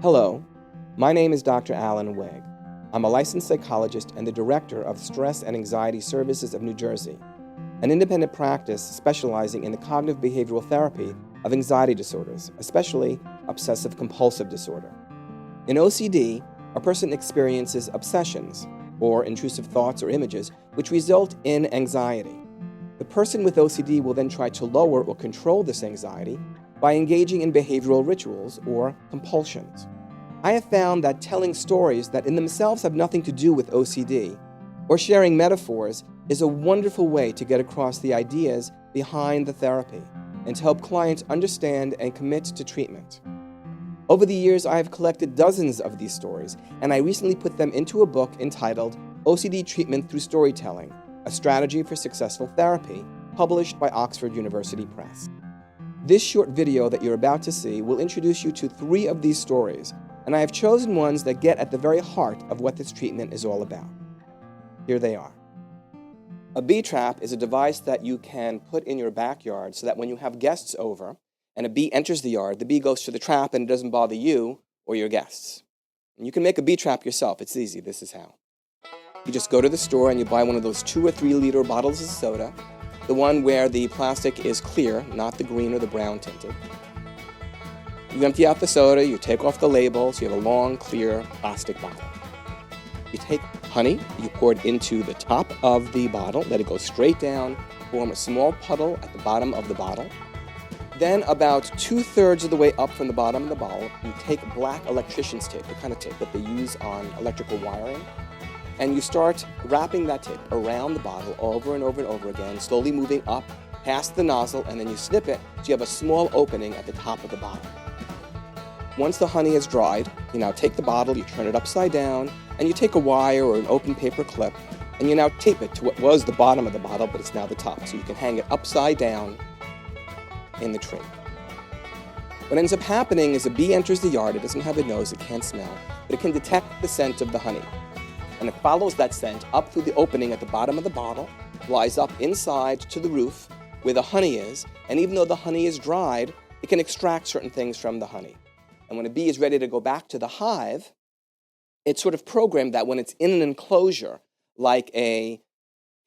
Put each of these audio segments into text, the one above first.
Hello, my name is Dr. Alan Wegg. I'm a licensed psychologist and the director of Stress and Anxiety Services of New Jersey, an independent practice specializing in the cognitive behavioral therapy of anxiety disorders, especially obsessive compulsive disorder. In OCD, a person experiences obsessions, or intrusive thoughts or images, which result in anxiety. The person with OCD will then try to lower or control this anxiety by engaging in behavioral rituals or compulsions. I have found that telling stories that in themselves have nothing to do with OCD or sharing metaphors is a wonderful way to get across the ideas behind the therapy and to help clients understand and commit to treatment. Over the years, I have collected dozens of these stories, and I recently put them into a book entitled OCD Treatment Through Storytelling, A Strategy for Successful Therapy, published by Oxford University Press. This short video that you're about to see will introduce you to 3 of these stories, and I have chosen ones that get at the very heart of what this treatment is all about. Here they are. A bee trap is a device that you can put in your backyard so that when you have guests over and a bee enters the yard, the bee goes to the trap and it doesn't bother you or your guests. And you can make a bee trap yourself. It's easy. This is how. You just go to the store and you buy one of those 2 or 3 liter bottles of soda, the one where the plastic is clear, not the green or the brown tinted. You empty out the soda, you take off the label, so you have a long, clear plastic bottle. You take honey, you pour it into the top of the bottle, let it go straight down, form a small puddle at the bottom of the bottle. Then about 2/3 of the way up from the bottom of the bottle, you take black electrician's tape, the kind of tape that they use on electrical wiring, and you start wrapping that tape around the bottle over and over and over again, slowly moving up past the nozzle, and then you snip it so you have a small opening at the top of the bottle. Once the honey is dried, you now take the bottle, you turn it upside down, and you take a wire or an open paper clip, and you now tape it to what was the bottom of the bottle, but it's now the top, so you can hang it upside down in the tree. What ends up happening is a bee enters the yard. It doesn't have a nose, it can't smell, but it can detect the scent of the honey. And it follows that scent up through the opening at the bottom of the bottle, flies up inside to the roof where the honey is, and even though the honey is dried, it can extract certain things from the honey. And when a bee is ready to go back to the hive, it's sort of programmed that when it's in an enclosure, like a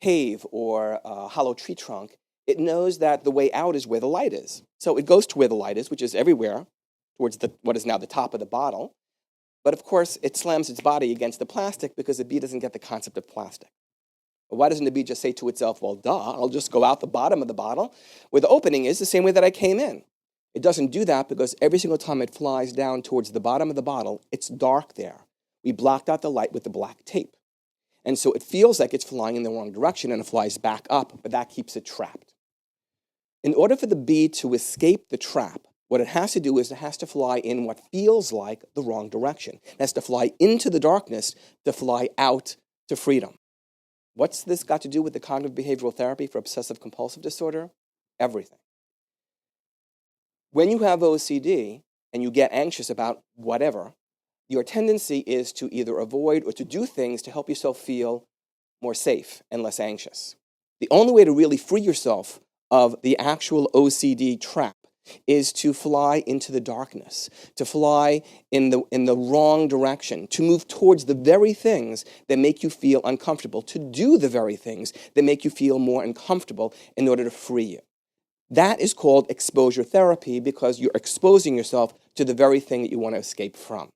cave or a hollow tree trunk, it knows that the way out is where the light is. So it goes to where the light is, which is everywhere, towards what is now the top of the bottle. But of course, it slams its body against the plastic because the bee doesn't get the concept of plastic. But why doesn't the bee just say to itself, well, duh, I'll just go out the bottom of the bottle where the opening is the same way that I came in. It doesn't do that because every single time it flies down towards the bottom of the bottle, it's dark there. We blocked out the light with the black tape. And so it feels like it's flying in the wrong direction and it flies back up, but that keeps it trapped. In order for the bee to escape the trap, what it has to do is it has to fly in what feels like the wrong direction. It has to fly into the darkness to fly out to freedom. What's this got to do with the cognitive behavioral therapy for obsessive compulsive disorder? Everything. When you have OCD and you get anxious about whatever, your tendency is to either avoid or to do things to help yourself feel more safe and less anxious. The only way to really free yourself of the actual OCD trap is to fly into the darkness, to fly in the wrong direction, to move towards the very things that make you feel uncomfortable, to do the very things that make you feel more uncomfortable in order to free you. That is called exposure therapy because you're exposing yourself to the very thing that you want to escape from.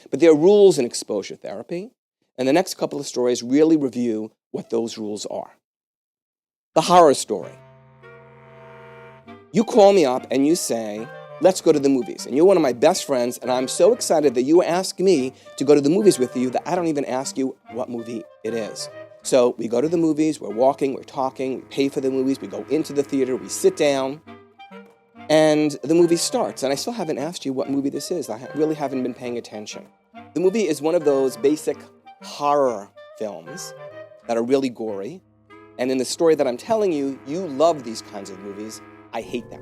But there are rules in exposure therapy, and the next couple of stories really review what those rules are. The horror story. You call me up and you say, let's go to the movies. And you're one of my best friends, and I'm so excited that you ask me to go to the movies with you that I don't even ask you what movie it is. So we go to the movies, we're walking, we're talking, we pay for the movies, we go into the theater, we sit down, and the movie starts. And I still haven't asked you what movie this is. I really haven't been paying attention. The movie is one of those basic horror films that are really gory. And in the story that I'm telling you, you love these kinds of movies. I hate them.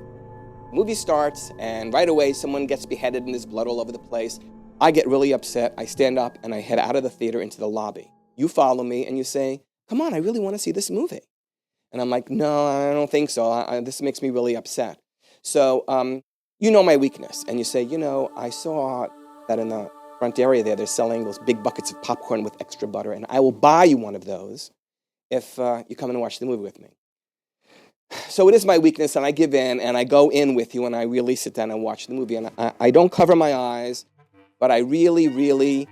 The movie starts, and right away, someone gets beheaded and there's blood all over the place. I get really upset. I stand up and I head out of the theater into the lobby. You follow me and you say, come on, I really want to see this movie. And I'm like, no, I don't think so. This makes me really upset. So you know my weakness. And you say, I saw that in the front area there, they're selling those big buckets of popcorn with extra butter, and I will buy you one of those if you come and watch the movie with me. So it is my weakness, and I give in, and I go in with you, and I really sit down and watch the movie. And I don't cover my eyes, but I really, really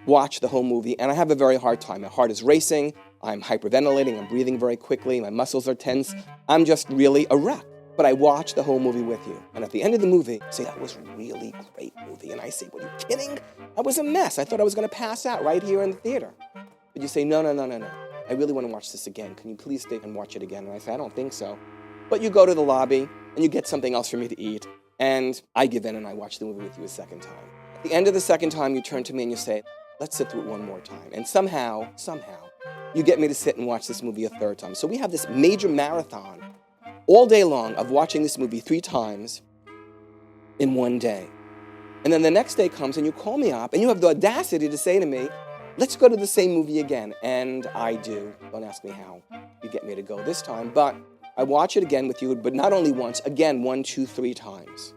watch the whole movie, and I have a very hard time. My heart is racing, I'm hyperventilating, I'm breathing very quickly, my muscles are tense. I'm just really a wreck. But I watch the whole movie with you. And at the end of the movie, I say, that was a really great movie. And I say, were you kidding? That was a mess. I thought I was going to pass out right here in the theater. But you say, no. I really want to watch this again. Can you please stay and watch it again? And I say, I don't think so. But you go to the lobby, and you get something else for me to eat, and I give in and I watch the movie with you a second time. At the end of the second time, you turn to me and you say, let's sit through it one more time. And somehow, you get me to sit and watch this movie a third time. So we have this major marathon all day long of watching this movie 3 times in one day. And then the next day comes and you call me up and you have the audacity to say to me, let's go to the same movie again. And I do. Don't ask me how you get me to go this time, but I watch it again with you, but not only once, again, 1, 2, 3 times.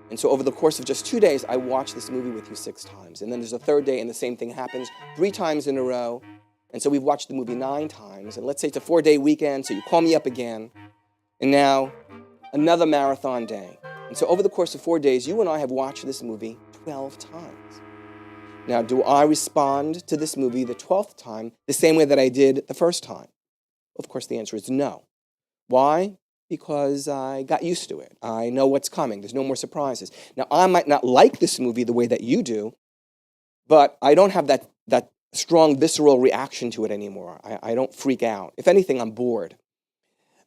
And so over the course of just 2 days, I watch this movie with you 6 times. And then there's a third day and the same thing happens 3 times in a row. And so we've watched the movie 9 times. And let's say it's a 4-day weekend, so you call me up again. And now, another marathon day. And so over the course of 4 days, you and I have watched this movie 12 times. Now, do I respond to this movie the 12th time the same way that I did the first time? Well, of course, the answer is no. Why? Because I got used to it. I know what's coming. There's no more surprises. Now, I might not like this movie the way that you do, but I don't have that strong visceral reaction to it anymore. I don't freak out. If anything, I'm bored.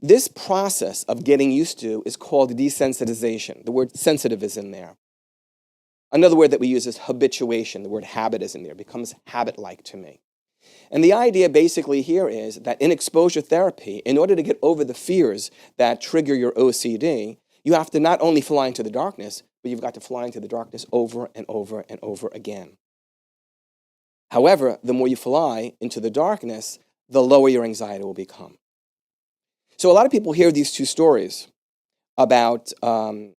This process of getting used to is called desensitization. The word sensitive is in there. Another word that we use is habituation. The word habit is in there. It becomes habit-like to me. And the idea basically here is that in exposure therapy, in order to get over the fears that trigger your OCD, you have to not only fly into the darkness, but you've got to fly into the darkness over and over and over again. However, the more you fly into the darkness, the lower your anxiety will become. So a lot of people hear these 2 stories about the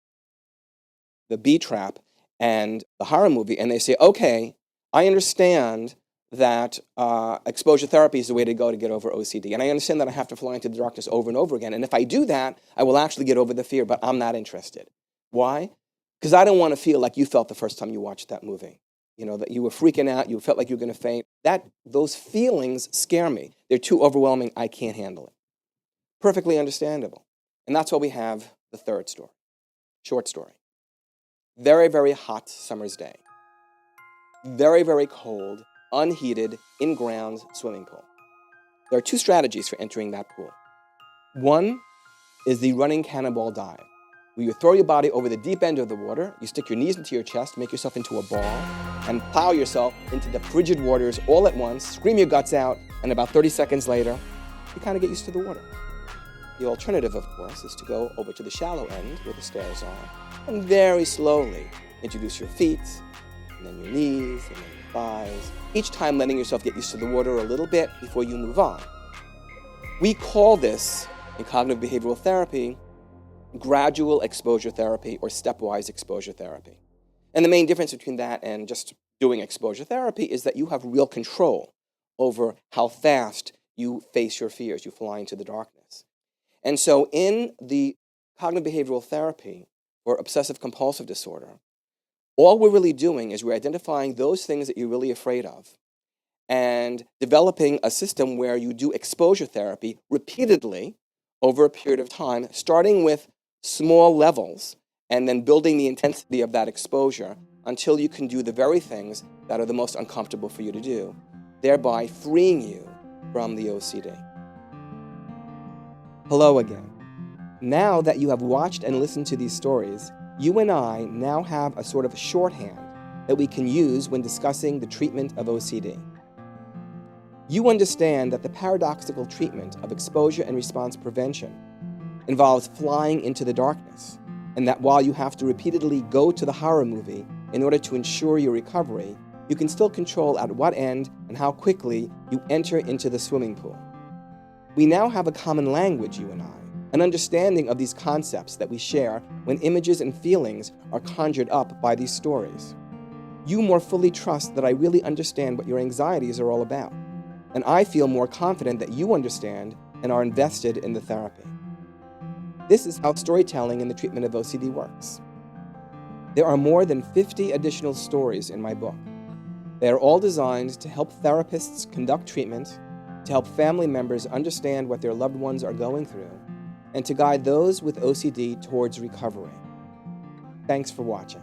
bee trap and the horror movie, and they say, okay, I understand that exposure therapy is the way to go to get over OCD, and I understand that I have to fly into the darkness over and over again, and if I do that, I will actually get over the fear, but I'm not interested. Why? Because I don't want to feel like you felt the first time you watched that movie. You know, that you were freaking out, you felt like you were going to faint. Those feelings scare me. They're too overwhelming, I can't handle it. Perfectly understandable. And that's why we have the third story, short story. Very, very hot summer's day. Very, very cold, unheated, in-ground swimming pool. There are 2 strategies for entering that pool. One is the running cannonball dive, where you throw your body over the deep end of the water, you stick your knees into your chest, make yourself into a ball, and plow yourself into the frigid waters all at once, scream your guts out, and about 30 seconds later, you kind of get used to the water. The alternative, of course, is to go over to the shallow end where the stairs are and very slowly introduce your feet, and then your knees, and then your thighs, each time letting yourself get used to the water a little bit before you move on. We call this, in cognitive behavioral therapy, gradual exposure therapy or stepwise exposure therapy. And the main difference between that and just doing exposure therapy is that you have real control over how fast you face your fears, you fly into the darkness. And so in the cognitive behavioral therapy for obsessive compulsive disorder, all we're really doing is we're identifying those things that you're really afraid of and developing a system where you do exposure therapy repeatedly over a period of time, starting with small levels and then building the intensity of that exposure until you can do the very things that are the most uncomfortable for you to do, thereby freeing you from the OCD. Hello again. Now that you have watched and listened to these stories, you and I now have a sort of shorthand that we can use when discussing the treatment of OCD. You understand that the paradoxical treatment of exposure and response prevention involves flying into the darkness, and that while you have to repeatedly go to the horror movie in order to ensure your recovery, you can still control at what end and how quickly you enter into the swimming pool. We now have a common language, you and I, an understanding of these concepts that we share when images and feelings are conjured up by these stories. You more fully trust that I really understand what your anxieties are all about, and I feel more confident that you understand and are invested in the therapy. This is how storytelling in the treatment of OCD works. There are more than 50 additional stories in my book. They are all designed to help therapists conduct treatment, to help family members understand what their loved ones are going through, and to guide those with OCD towards recovery. Thanks for watching.